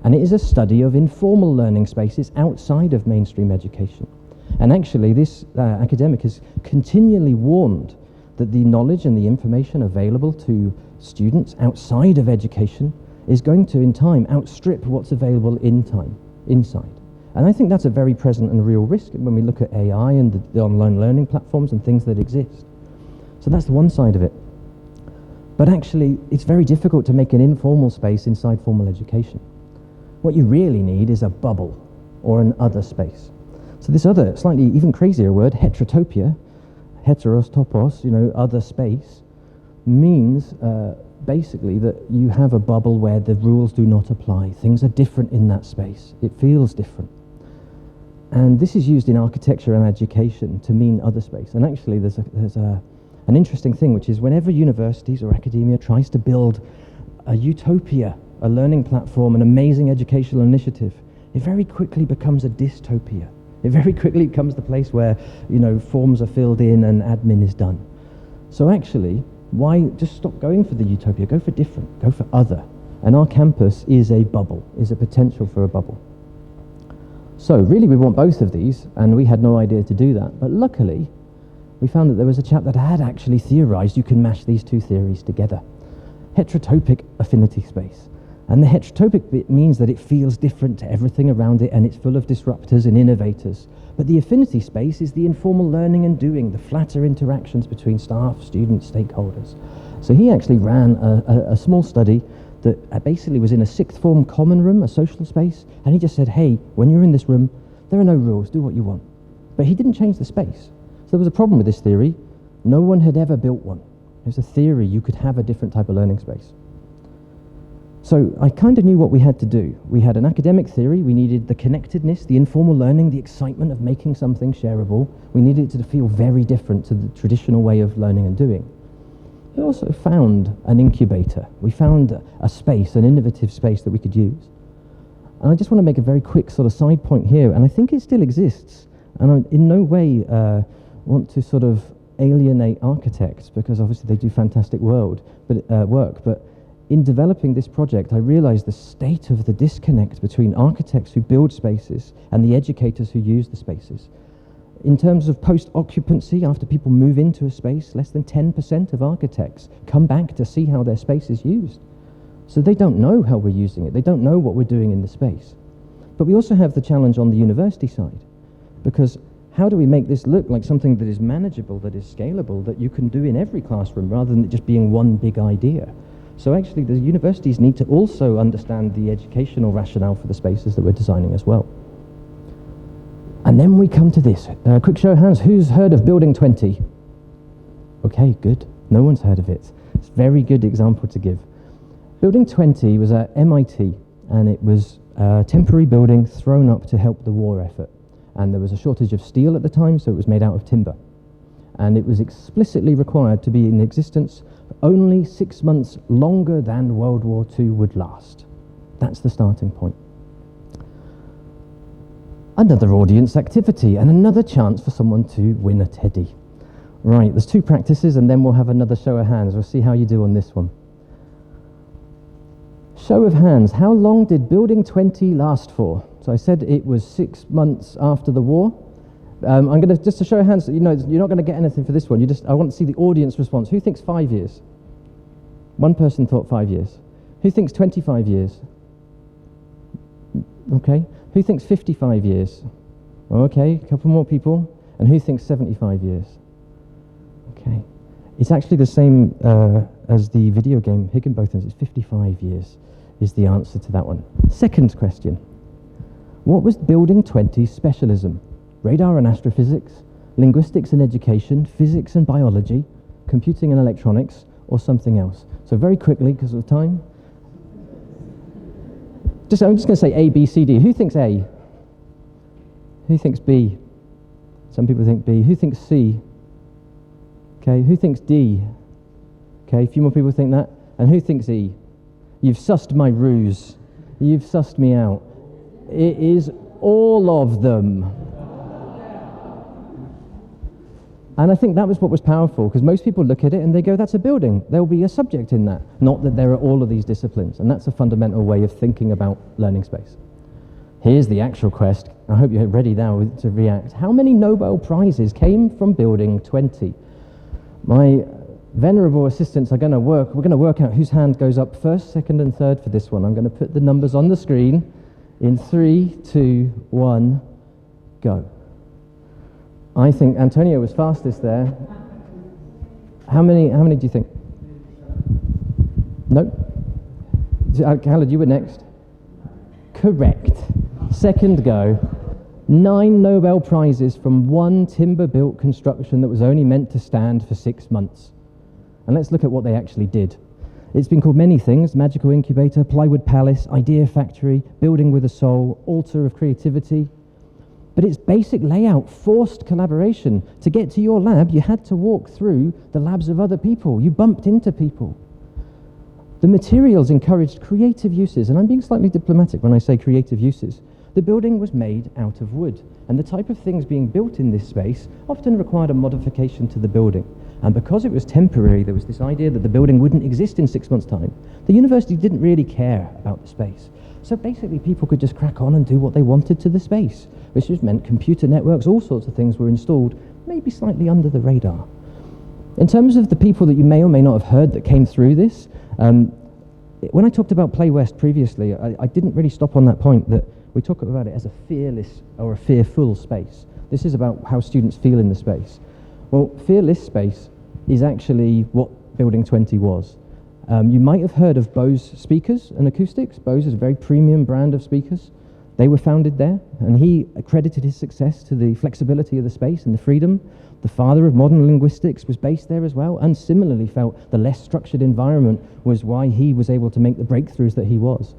and it is a study of informal learning spaces outside of mainstream education. And actually, this academic has continually warned that the knowledge and the information available to students outside of education is going to, in time, outstrip what's available inside. And I think that's a very present and real risk when we look at AI and the online learning platforms and things that exist. So that's the one side of it. But actually, it's very difficult to make an informal space inside formal education. What you really need is a bubble or an other space. So this other, slightly even crazier word, heterotopia, heteros, topos, other space, means basically that you have a bubble where the rules do not apply. Things are different in that space. It feels different. And this is used in architecture and education to mean other space. And actually there's an interesting thing, which is whenever universities or academia tries to build a utopia, a learning platform, an amazing educational initiative, it very quickly becomes a dystopia. It very quickly becomes the place where, forms are filled in and admin is done. So actually, why just stop going for the utopia? Go for different, go for other. And our campus is a bubble, is a potential for a bubble. So really we want both of these, and we had no idea to do that. But luckily, we found that there was a chap that had actually theorized you can mash these two theories together. Heterotopic affinity space. And the heterotopic bit means that it feels different to everything around it, and it's full of disruptors and innovators. But the affinity space is the informal learning and doing, the flatter interactions between staff, students, stakeholders. So he actually ran a small study that basically was in a sixth form common room, a social space, and he just said, hey, when you're in this room, there are no rules, do what you want. But he didn't change the space. So there was a problem with this theory. No one had ever built one. There's a theory you could have a different type of learning space. So I kind of knew what we had to do. We had an academic theory, we needed the connectedness, the informal learning, the excitement of making something shareable. We needed it to feel very different to the traditional way of learning and doing. We also found an incubator. We found a space, an innovative space that we could use. And I just want to make a very quick sort of side point here, and I think it still exists. And I in no way want to sort of alienate architects, because obviously they do fantastic work, but in developing this project, I realized the state of the disconnect between architects who build spaces and the educators who use the spaces. In terms of post-occupancy, after people move into a space, less than 10% of architects come back to see how their space is used. So they don't know how we're using it. They don't know what we're doing in the space. But we also have the challenge on the university side, because how do we make this look like something that is manageable, that is scalable, that you can do in every classroom, rather than it just being one big idea? So actually, the universities need to also understand the educational rationale for the spaces that we're designing as well. And then we come to this. Quick show of hands, who's heard of Building 20? Okay, good. No one's heard of it. It's a very good example to give. Building 20 was at MIT, and it was a temporary building thrown up to help the war effort. And there was a shortage of steel at the time, so it was made out of timber. And it was explicitly required to be in existence only 6 months longer than World War II would last. That's the starting point. Another audience activity and another chance for someone to win a teddy. Right, there's two practices and then we'll have another show of hands. We'll see how you do on this one. Show of hands, how long did Building 20 last for? So I said it was 6 months after the war. I'm going to, just to show of hands, you're not going to get anything for this one. I want to see the audience response. Who thinks 5 years? One person thought 5 years. Who thinks 25 years? Okay. Who thinks 55 years? Okay, a couple more people. And who thinks 75 years? Okay. It's actually the same as the video game Higginbotham. It's 55 years is the answer to that one. Second question. What was Building 20's specialism? Radar and astrophysics, linguistics and education, physics and biology, computing and electronics, or something else? So very quickly, because of time. I'm just going to say A, B, C, D. Who thinks A? Who thinks B? Some people think B. Who thinks C? Okay, who thinks D? Okay, a few more people think that. And who thinks E? You've sussed my ruse. You've sussed me out. It is all of them. And I think that was what was powerful, because most people look at it and they go, that's a building. There'll be a subject in that. Not that there are all of these disciplines. And that's a fundamental way of thinking about learning space. Here's the actual quest. I hope you're ready now to react. How many Nobel Prizes came from Building 20? My venerable assistants are going to we're going to work out whose hand goes up first, second, and third for this one. I'm going to put the numbers on the screen in 3, 2, 1, go. I think Antonio was fastest there. How many do you think? Nope. Khaled, you were next. Correct. Second go. 9 Nobel Prizes from one timber-built construction that was only meant to stand for 6 months. And let's look at what they actually did. It's been called many things: magical incubator, plywood palace, idea factory, building with a soul, altar of creativity. But its basic layout forced collaboration. To get to your lab, you had to walk through the labs of other people. You bumped into people. The materials encouraged creative uses, and I'm being slightly diplomatic when I say creative uses. The building was made out of wood, and the type of things being built in this space often required a modification to the building. And because it was temporary, there was this idea that the building wouldn't exist in 6 months' time. The university didn't really care about the space. So basically people could just crack on and do what they wanted to the space, which just meant computer networks, all sorts of things were installed, maybe slightly under the radar. In terms of the people that you may or may not have heard that came through this, when I talked about Play West previously, I didn't really stop on that point that we talk about it as a fearless or a fearful space. This is about how students feel in the space. Well, fearless space is actually what Building 20 was. You might have heard of Bose speakers and acoustics. Bose is a very premium brand of speakers. They were founded there, and he accredited his success to the flexibility of the space and the freedom. The father of modern linguistics was based there as well, and similarly felt the less structured environment was why he was able to make the breakthroughs that he was.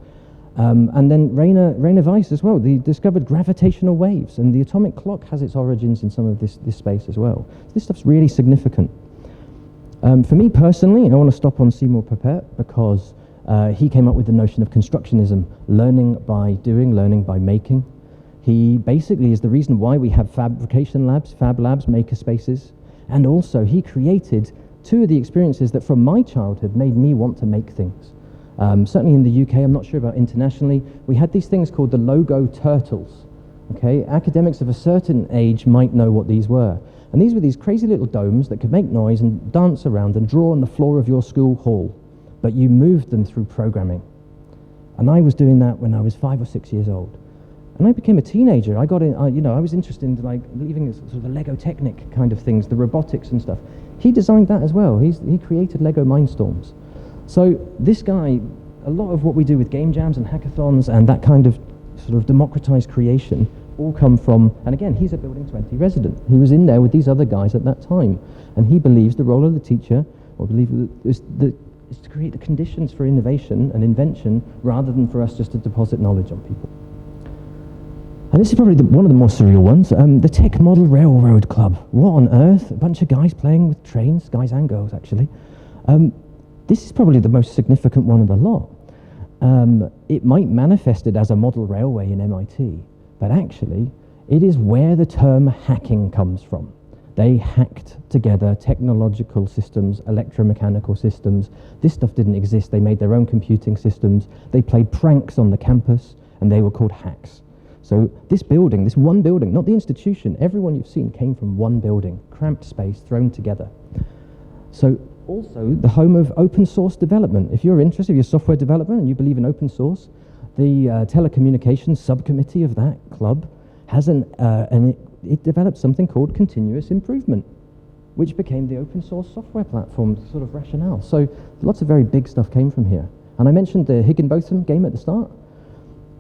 And then Rainer Weiss as well, he discovered gravitational waves, and the atomic clock has its origins in some of this space as well. So this stuff's really significant. For me personally, I want to stop on Seymour Papert because he came up with the notion of constructionism, learning by doing, learning by making. He basically is the reason why we have fabrication labs, fab labs, maker spaces, and also he created 2 of the experiences that from my childhood made me want to make things. Certainly in the UK, I'm not sure about internationally, we had these things called the Logo Turtles. Okay, academics of a certain age might know what these were. And these were these crazy little domes that could make noise and dance around and draw on the floor of your school hall, but you moved them through programming. And I was doing that when I was 5 or 6 years old. And I became a teenager. I got in, I was interested in like leaving sort of the Lego Technic kind of things, the robotics and stuff. He designed that as well. He created Lego Mindstorms. So this guy, a lot of what we do with game jams and hackathons and that kind of sort of democratized creation all come from, and again, he's a Building 20 resident. He was in there with these other guys at that time. And he believes the role of the teacher, or is to create the conditions for innovation and invention rather than for us just to deposit knowledge on people. And this is probably one of the more surreal ones, the Tech Model Railroad Club. What on earth? A bunch of guys playing with trains, guys and girls actually. This is probably the most significant one of the lot. It might manifest it as a model railway in MIT, but actually it is where the term hacking comes from. They hacked together technological systems, electromechanical systems. This stuff didn't exist. They made their own computing systems. They played pranks on the campus, and they were called hacks. So this building, this one building, not the institution, everyone you've seen came from one building, cramped space, thrown together. So also the home of open source development. If you're interested, if you're software development and you believe in open source, the telecommunications subcommittee of that club has it developed something called continuous improvement. which became the open source software platform sort of rationale. So lots of very big stuff came from here. And I mentioned the Higginbotham game at the start.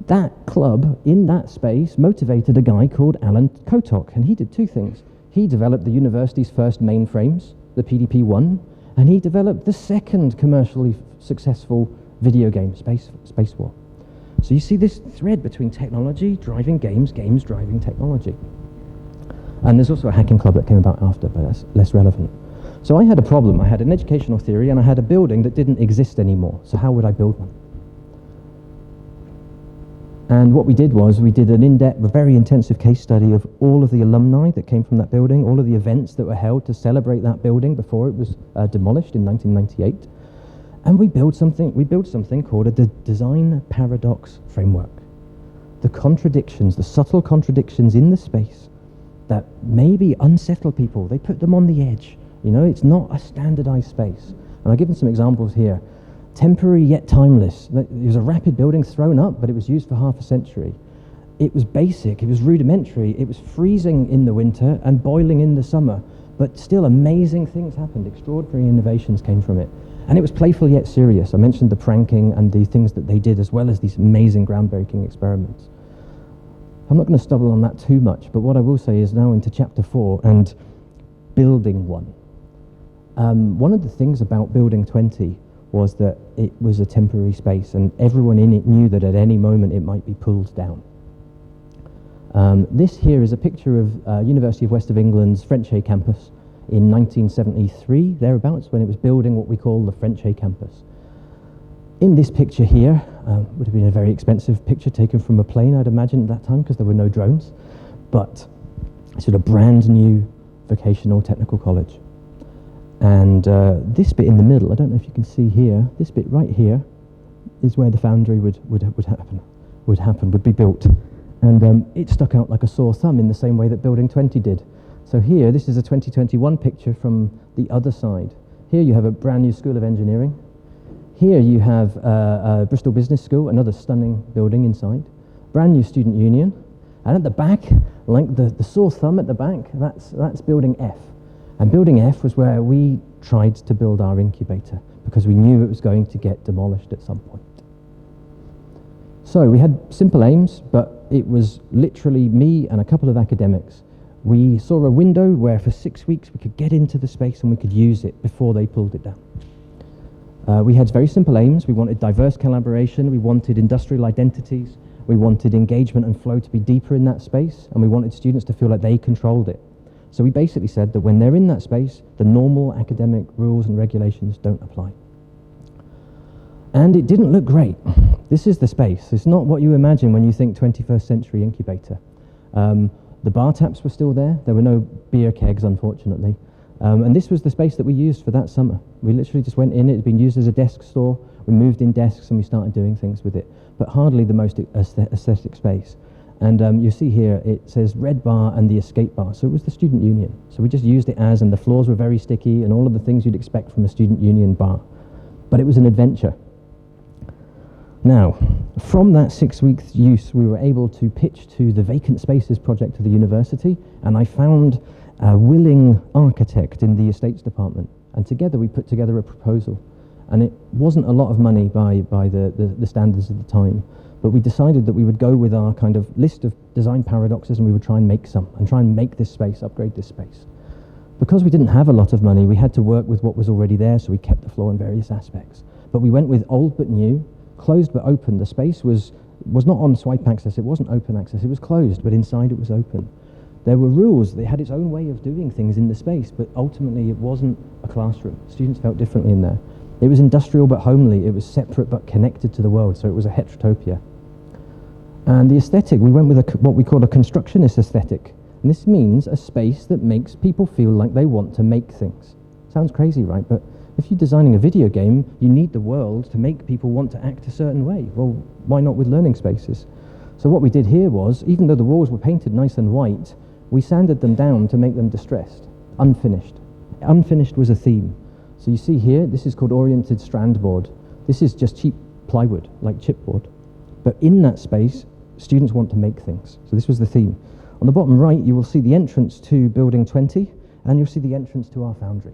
That club in that space motivated a guy called Alan Kotok, and he did two things. He developed the university's first mainframes, the PDP-1, and he developed the second commercially successful video game, Space War. So you see this thread between technology driving games, games driving technology. And there's also a hacking club that came about after, but that's less relevant. So I had a problem. I had an educational theory, and I had a building that didn't exist anymore. So how would I build one? And what we did was we did an in-depth, very intensive case study of all of the alumni that came from that building, all of the events that were held to celebrate that building before it was demolished in 1998. And we built something called a design paradox framework. The contradictions, the subtle contradictions in the space that maybe unsettle people, they put them on the edge. You know, it's not a standardized space. And I've given some examples here. Temporary yet timeless. It was a rapid building thrown up, but it was used for half a century. It was basic, it was rudimentary, it was freezing in the winter and boiling in the summer, but still amazing things happened, extraordinary innovations came from it. And it was playful yet serious. I mentioned the pranking and the things that they did, as well as these amazing groundbreaking experiments. I'm not going to stubble on that too much, but what I will say is now into chapter 4 and building one. One of the things about Building 20 was that it was a temporary space, and everyone in it knew that at any moment it might be pulled down. This here is a picture of University of West of England's French A campus in 1973, thereabouts, when it was building what we call the French A campus. In this picture here, would have been a very expensive picture taken from a plane, I'd imagine, at that time, because there were no drones, but sort of brand new vocational technical college. And this bit in the middle, I don't know if you can see here, this bit right here is where the foundry would be built. And it stuck out like a sore thumb in the same way that Building 20 did. So here, this is a 2021 picture from the other side. Here you have a brand new School of Engineering. Here you have Bristol Business School, another stunning building inside. Brand new Student Union. And at the back, like the sore thumb at the back, that's Building F. And Building F was where we tried to build our incubator, because we knew it was going to get demolished at some point. So we had simple aims, but it was literally me and a couple of academics. We saw a window where for 6 weeks we could get into the space and we could use it before they pulled it down. We had very simple aims. We wanted diverse collaboration, we wanted industrial identities, we wanted engagement and flow to be deeper in that space, and we wanted students to feel like they controlled it. So we basically said that when they're in that space, the normal academic rules and regulations don't apply. And it didn't look great. This is the space. It's not what you imagine when you think 21st century incubator. The bar taps were still there. There were no beer kegs, unfortunately. And this was the space that we used for that summer. We literally just went in. It had been used as a desk store. We moved in desks and we started doing things with it, but hardly the most aesthetic space. And you see here, it says red bar and the escape bar. So it was the student union. So we just used it as, and the floors were very sticky and all of the things you'd expect from a student union bar. But it was an adventure. Now, from that 6 weeks use, we were able to pitch to the Vacant Spaces project to the university, and I found a willing architect in the estates department. And together we put together a proposal. And it wasn't a lot of money by the standards of the time, but we decided that we would go with our kind of list of design paradoxes and we would try and make some, and try and make this space, upgrade this space. Because we didn't have a lot of money, we had to work with what was already there, so we kept the floor in various aspects. But we went with old but new, closed but open. The space was not on swipe access, it wasn't open access, it was closed, but inside it was open. There were rules, it had its own way of doing things in the space, but ultimately it wasn't a classroom. Students felt differently in there. It was industrial but homely, it was separate but connected to the world, so it was a heterotopia. And the aesthetic, we went with what we call a constructionist aesthetic. And this means a space that makes people feel like they want to make things. Sounds crazy, right? But if you're designing a video game, you need the world to make people want to act a certain way. Well, why not with learning spaces? So what we did here was, even though the walls were painted nice and white, we sanded them down to make them distressed, unfinished. Unfinished was a theme. So you see here, this is called oriented strand board. This is just cheap plywood, like chipboard. But in that space, students want to make things. So this was the theme. On the bottom right, you will see the entrance to Building 20, and you'll see the entrance to our foundry.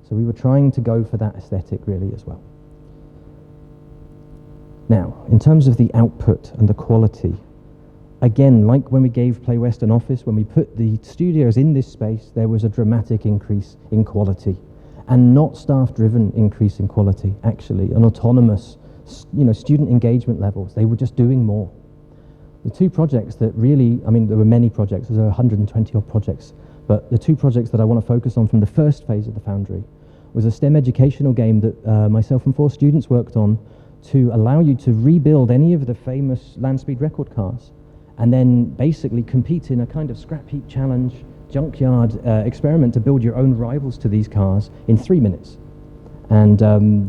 So we were trying to go for that aesthetic really as well. Now, in terms of the output and the quality, again, like when we gave Play West an office, when we put the studios in this space, there was a dramatic increase in quality, and not staff-driven increase in quality, actually, an autonomous, student engagement levels. They were just doing more. The two projects that really, there were many projects, there were 120 odd projects, but the two projects that I want to focus on from the first phase of the Foundry was a STEM educational game that myself and 4 students worked on to allow you to rebuild any of the famous land speed record cars and then basically compete in a kind of scrap heap challenge, junkyard experiment to build your own rivals to these cars in 3 minutes. And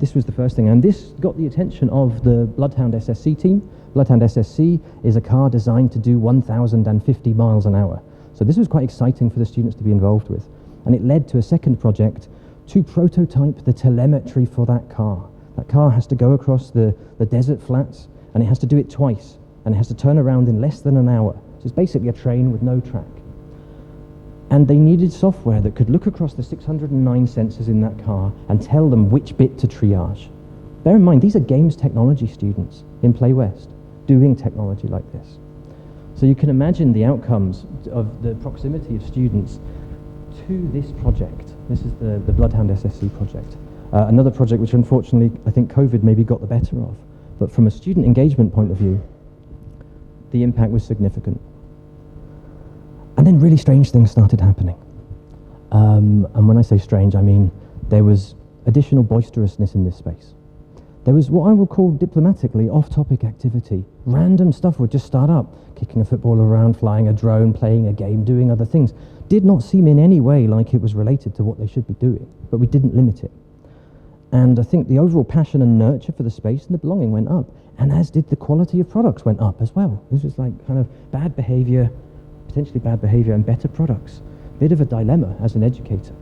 this was the first thing, and this got the attention of the Bloodhound SSC team. Bloodhound SSC is a car designed to do 1,050 miles an hour. So this was quite exciting for the students to be involved with. And it led to a second project to prototype the telemetry for that car. That car has to go across the desert flats, and it has to do it twice, and it has to turn around in less than an hour. So it's basically a train with no track. And they needed software that could look across the 609 sensors in that car and tell them which bit to triage. Bear in mind, these are games technology students in Play West doing technology like this. So you can imagine the outcomes of the proximity of students to this project. This is the Bloodhound SSC project. Another project which unfortunately I think COVID maybe got the better of. But from a student engagement point of view, the impact was significant. And then really strange things started happening. And when I say strange, I mean there was additional boisterousness in this space. There was what I would call diplomatically off-topic activity. Random stuff would just start up, kicking a football around, flying a drone, playing a game, doing other things. Did not seem in any way like it was related to what they should be doing, but we didn't limit it. And I think the overall passion and nurture for the space and the belonging went up, and as did the quality of products went up as well. This was like kind of bad behavior, potentially bad behavior, and better products. Bit of a dilemma as an educator.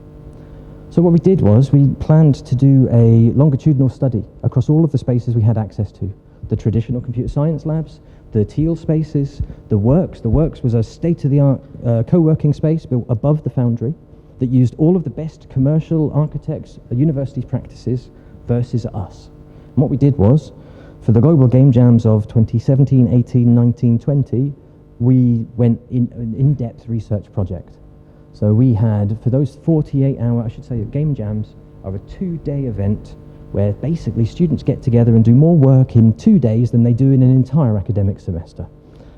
So what we did was we planned to do a longitudinal study across all of the spaces we had access to. The traditional computer science labs, the teal spaces, the works. The works was a state-of-the-art co-working space built above the foundry that used all of the best commercial architects, universities' practices versus us. And what we did was, for the global game jams of 2017, 18, 19, 20, we went in an in-depth research project. So we had, for those 48-hour, I should say, game jams are a 2-day event where basically students get together and do more work in 2 days than they do in an entire academic semester.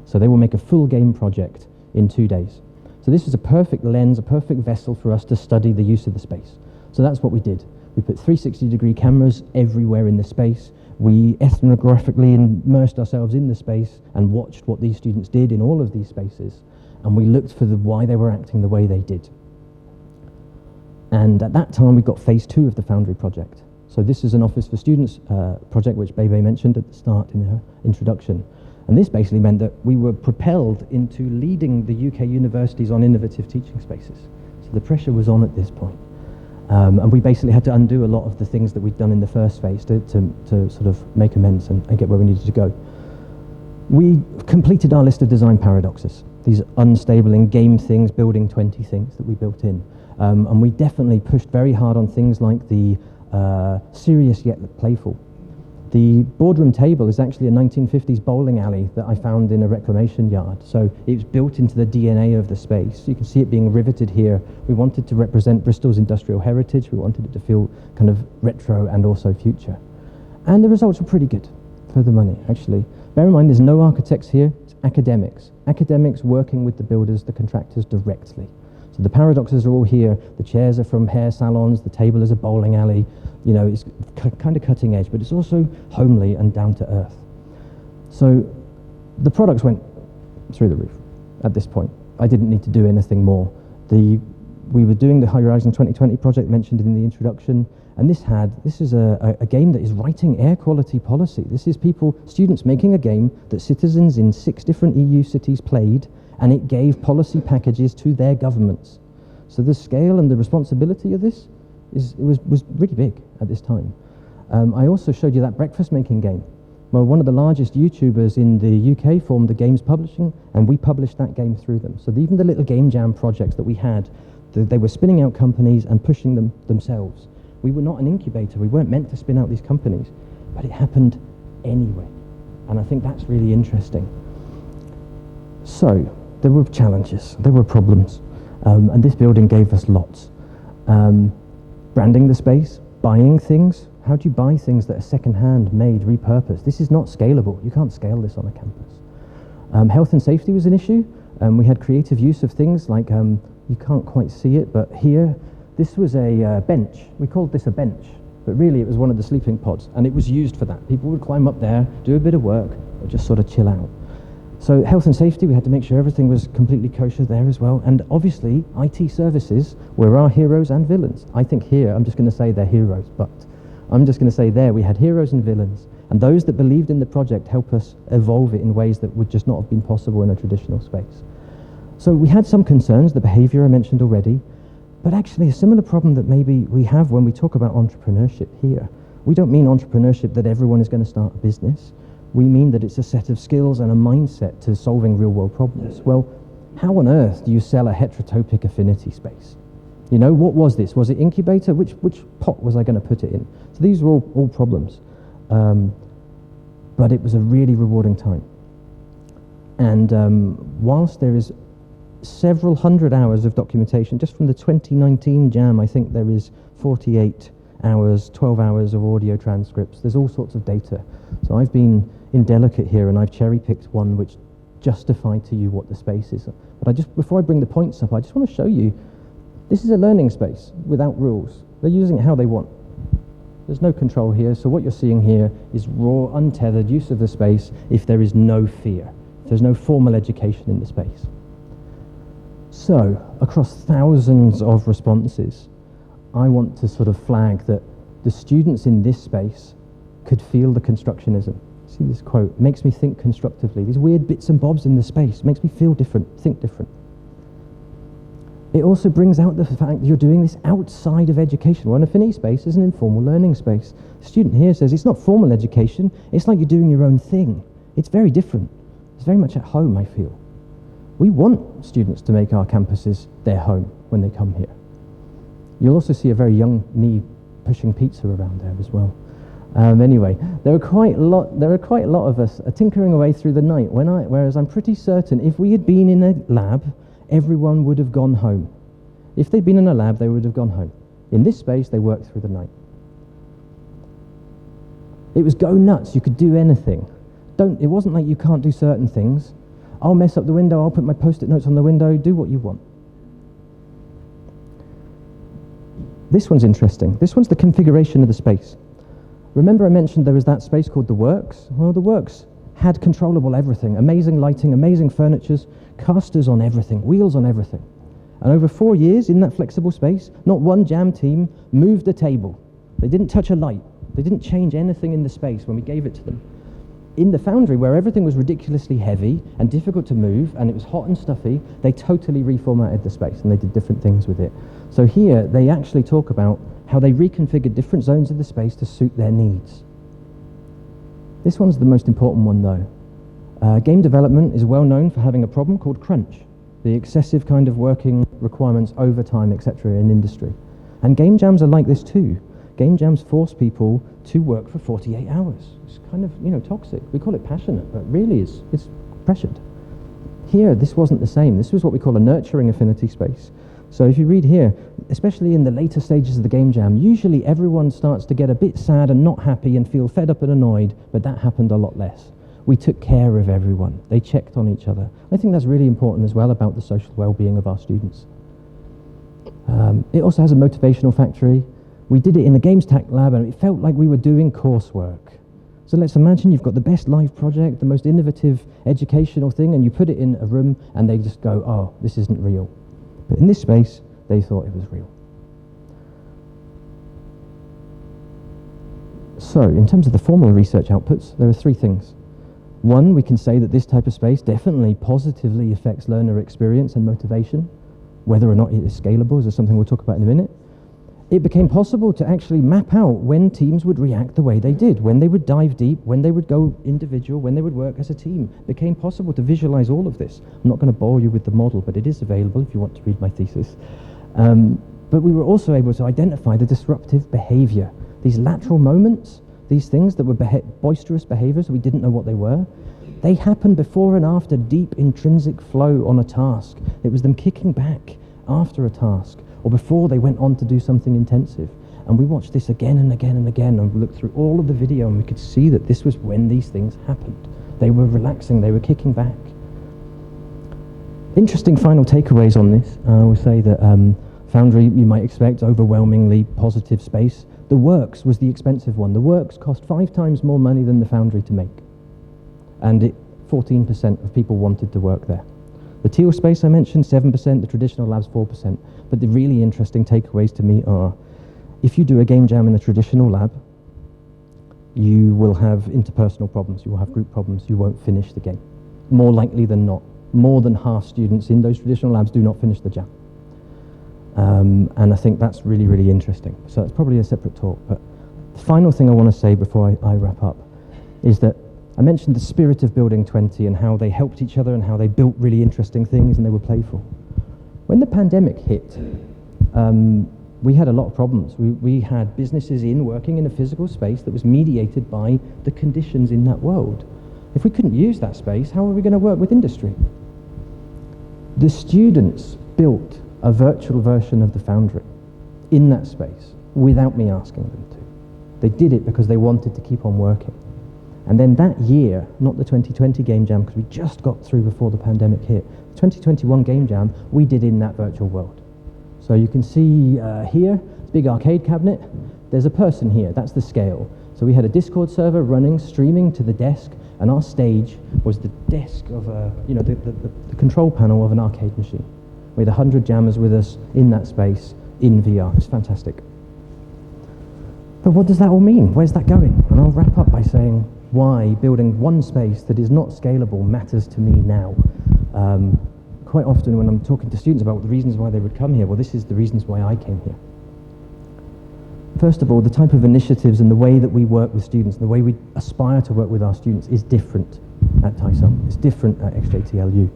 So they will make a full game project in 2 days. So this is a perfect lens, a perfect vessel for us to study the use of the space. So that's what we did. We put 360-degree cameras everywhere in the space. We ethnographically immersed ourselves in the space and watched what these students did in all of these spaces. And we looked for why they were acting the way they did. And at that time, we got phase 2 of the Foundry project. So this is an Office for Students project, which Bebe mentioned at the start in her introduction. And this basically meant that we were propelled into leading the UK universities on innovative teaching spaces. So the pressure was on at this point. And we basically had to undo a lot of the things that we'd done in the first phase to sort of make amends and get where we needed to go. We completed our list of design paradoxes, these unstable in-game things, building 20 things that we built in. And we definitely pushed very hard on things like the serious yet playful. The boardroom table is actually a 1950s bowling alley that I found in a reclamation yard. So it was built into the DNA of the space. You can see it being riveted here. We wanted to represent Bristol's industrial heritage. We wanted it to feel kind of retro and also future. And the results were pretty good for the money, actually. Bear in mind, there's no architects here. It's academics. Academics working with the builders, the contractors directly. So the paradoxes are all here. The chairs are from hair salons. The table is a bowling alley. You know, it's kind of cutting edge, but it's also homely and down to earth. So the products went through the roof at this point. I didn't need to do anything more. We were doing the Horizon 2020 project mentioned in the introduction, and this is a game that is writing air quality policy. This is students making a game that citizens in 6 different EU cities played, and it gave policy packages to their governments. So the scale and the responsibility of this was really big at this time. I also showed you that breakfast making game. Well, one of the largest YouTubers in the UK formed the Games Publishing, and we published that game through them. So even the little game jam projects that we had, They were spinning out companies and pushing them themselves. We were not an incubator. We weren't meant to spin out these companies, but it happened anyway. And I think that's really interesting. So there were challenges, there were problems, and this building gave us lots. Branding the space, buying things. How do you buy things that are second-hand, made, repurposed? This is not scalable. You can't scale this on a campus. Health and safety was an issue. We had creative use of things like, you can't quite see it, but here, this was a bench. We called this a bench, but really it was one of the sleeping pods, and it was used for that. People would climb up there, do a bit of work, or just sort of chill out. So health and safety, we had to make sure everything was completely kosher there as well. And obviously, IT services were our heroes and villains. I think here, I'm just going to say they're heroes, but I'm just going to say there, we had heroes and villains. And those that believed in the project helped us evolve it in ways that would just not have been possible in a traditional space. So we had some concerns, the behavior I mentioned already, but actually a similar problem that maybe we have when we talk about entrepreneurship here. We don't mean entrepreneurship that everyone is going to start a business. We mean that it's a set of skills and a mindset to solving real-world problems. Well, how on earth do you sell a heterotopic affinity space? You know, what was this? Was it incubator? Which pot was I going to put it in? So these were all problems. But it was a really rewarding time. And whilst there is several hundred hours of documentation, just from the 2019 Jam, I think there is 48 hours, 12 hours of audio transcripts. There's all sorts of data. So I've been indelicate here, and I've cherry-picked one which justified to you what the space is. But before I bring the points up, I just want to show you, this is a learning space without rules. They're using it how they want. There's no control here, so what you're seeing here is raw, untethered use of the space if there is no fear. If there's no formal education in the space. So, across thousands of responses, I want to sort of flag that the students in this space could feel the constructionism. See this quote, makes me think constructively. These weird bits and bobs in the space makes me feel different, think different. It also brings out the fact that you're doing this outside of education. Well, an affinity space is an informal learning space. The student here says it's not formal education, it's like you're doing your own thing. It's very different. It's very much at home, I feel. We want students to make our campuses their home when they come here. You'll also see a very young me pushing pizza around there as well. Anyway, there are quite a lot of us tinkering away through the night, whereas I'm pretty certain if we had been in a lab, everyone would have gone home. If they'd been in a lab, they would have gone home. In this space, they worked through the night. It was go nuts, you could do anything. It wasn't like you can't do certain things. I'll mess up the window, I'll put my post-it notes on the window, do what you want. This one's interesting. This one's the configuration of the space. Remember I mentioned there was that space called the Works? Well, the Works had controllable everything. Amazing lighting, amazing furnitures, casters on everything, wheels on everything. And over 4 years in that flexible space, not one Jam team moved a table. They didn't touch a light. They didn't change anything in the space when we gave it to them. In the Foundry, where everything was ridiculously heavy and difficult to move, and it was hot and stuffy, they totally reformatted the space, and they did different things with it. So here, they actually talk about how they reconfigured different zones of the space to suit their needs. This one's the most important one, though. Game development is well known for having a problem called crunch, the excessive kind of working requirements, overtime, etc. in industry. And game jams are like this too. Game jams force people to work for 48 hours. It's kind of, toxic. We call it passionate, but really it's pressured. Here, this wasn't the same. This was what we call a nurturing affinity space. So if you read here, especially in the later stages of the game jam, usually everyone starts to get a bit sad and not happy and feel fed up and annoyed, but that happened a lot less. We took care of everyone. They checked on each other. I think that's really important as well about the social well-being of our students. It also has a motivational factory. We did it in the Games Tech lab, and it felt like we were doing coursework. So let's imagine you've got the best live project, the most innovative educational thing, and you put it in a room, and they just go, oh, this isn't real. But in this space, they thought it was real. So, in terms of the formal research outputs, there are 3 things. 1, we can say that this type of space definitely positively affects learner experience and motivation. Whether or not it is scalable is something we'll talk about in a minute. It became possible to actually map out when teams would react the way they did, when they would dive deep, when they would go individual, when they would work as a team. It became possible to visualize all of this. I'm not going to bore you with the model, but it is available if you want to read my thesis. But we were also able to identify the disruptive behavior, these lateral moments, these things that were boisterous behaviors, we didn't know what they were. They happened before and after deep intrinsic flow on a task. It was them kicking back after a task, or before they went on to do something intensive. And we watched this again and again and again, and we looked through all of the video, and we could see that this was when these things happened. They were relaxing, they were kicking back. Interesting final takeaways on this. I would say that Foundry, you might expect, overwhelmingly positive space. The Works was the expensive one. The Works cost 5 times more money than the Foundry to make. And 14% of people wanted to work there. The Teal space I mentioned, 7%, the traditional labs, 4%. But the really interesting takeaways to me are, if you do a game jam in the traditional lab, you will have interpersonal problems, you will have group problems, you won't finish the game. More likely than not. More than half students in those traditional labs do not finish the jam. And I think that's really, really interesting. So it's probably a separate talk. But the final thing I want to say before I wrap up is that I mentioned the spirit of Building 20 and how they helped each other and how they built really interesting things and they were playful. When the pandemic hit, we had a lot of problems. We had businesses working in a physical space that was mediated by the conditions in that world. If we couldn't use that space, how are we going to work with industry? The students built a virtual version of the Foundry in that space without me asking them to. They did it because they wanted to keep on working. And then that year, not the 2020 Game Jam, because we just got through before the pandemic hit, the 2021 Game Jam, we did in that virtual world. So you can see here, it's a big arcade cabinet. There's a person here, that's the scale. So we had a Discord server running, streaming to the desk, and our stage was the desk of the control panel of an arcade machine. We had 100 jammers with us in that space, in VR. It's fantastic. But what does that all mean? Where's that going? And I'll wrap up by saying why building one space that is not scalable matters to me now. Quite often when I'm talking to students about the reasons why they would come here, well, this is the reasons why I came here. First of all, the type of initiatives and the way that we work with students, the way we aspire to work with our students is different at Xi'an. It's different at XJTLU.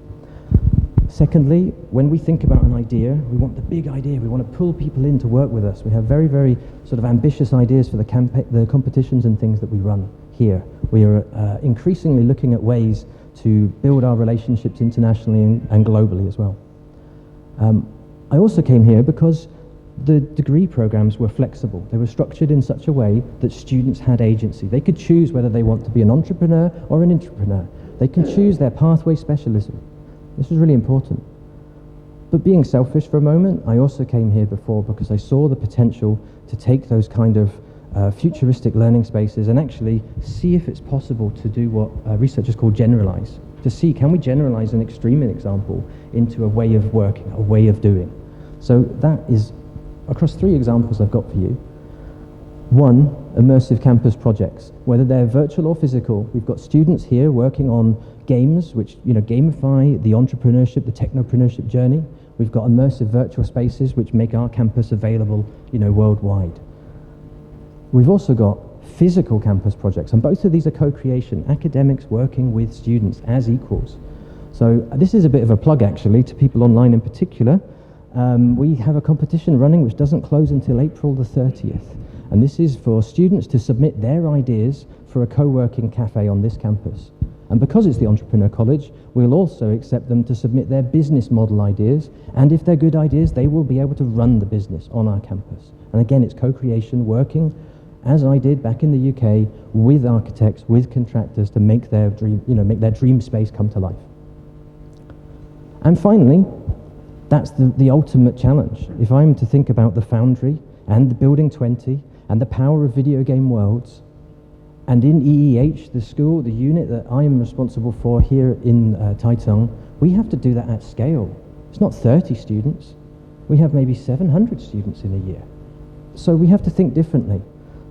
Secondly, when we think about an idea, we want the big idea. We want to pull people in to work with us. We have very, very sort of ambitious ideas for the competitions and things that we run here. We are increasingly looking at ways to build our relationships internationally and globally as well. I also came here because the degree programs were flexible. They were structured in such a way that students had agency. They could choose whether they want to be an entrepreneur or an intrapreneur. They can choose their pathway specialism. This was really important. But being selfish for a moment, I also came here before because I saw the potential to take those kind of futuristic learning spaces and actually see if it's possible to do what researchers call generalize. To see, can we generalize an extreme example into a way of working, a way of doing? So that is across 3 examples I've got for you. 1, immersive campus projects. Whether they're virtual or physical, we've got students here working on games which gamify the entrepreneurship, the technopreneurship journey. We've got immersive virtual spaces which make our campus available worldwide. We've also got physical campus projects, and both of these are co-creation, academics working with students as equals. So this is a bit of a plug actually to people online in particular. We have a competition running which doesn't close until April the 30th. And this is for students to submit their ideas for a co-working cafe on this campus. And because it's the Entrepreneur College, we'll also accept them to submit their business model ideas. And if they're good ideas, they will be able to run the business on our campus. And again, it's co-creation, working, as I did back in the UK, with architects, with contractors to make their dream, make their dream space come to life. And finally, that's the ultimate challenge. If I'm to think about the Foundry and the Building 20 and the power of video game worlds, and in EEH, the school, the unit that I'm responsible for here in Taichung, we have to do that at scale. It's not 30 students. We have maybe 700 students in a year. So we have to think differently.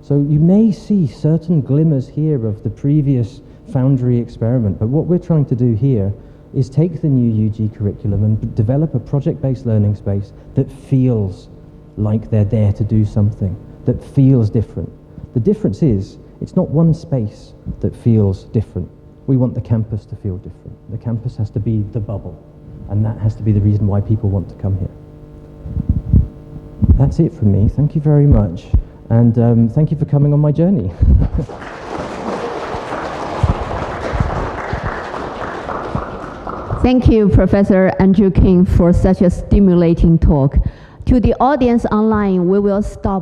So you may see certain glimmers here of the previous Foundry experiment, but what we're trying to do here is take the new UG curriculum and develop a project-based learning space that feels like they're there to do something, that feels different. The difference is, it's not one space that feels different. We want the campus to feel different. The campus has to be the bubble, and that has to be the reason why people want to come here. That's it from me. Thank you very much. And thank you for coming on my journey. Thank you, Professor Andrew King, for such a stimulating talk. To the audience online, we will stop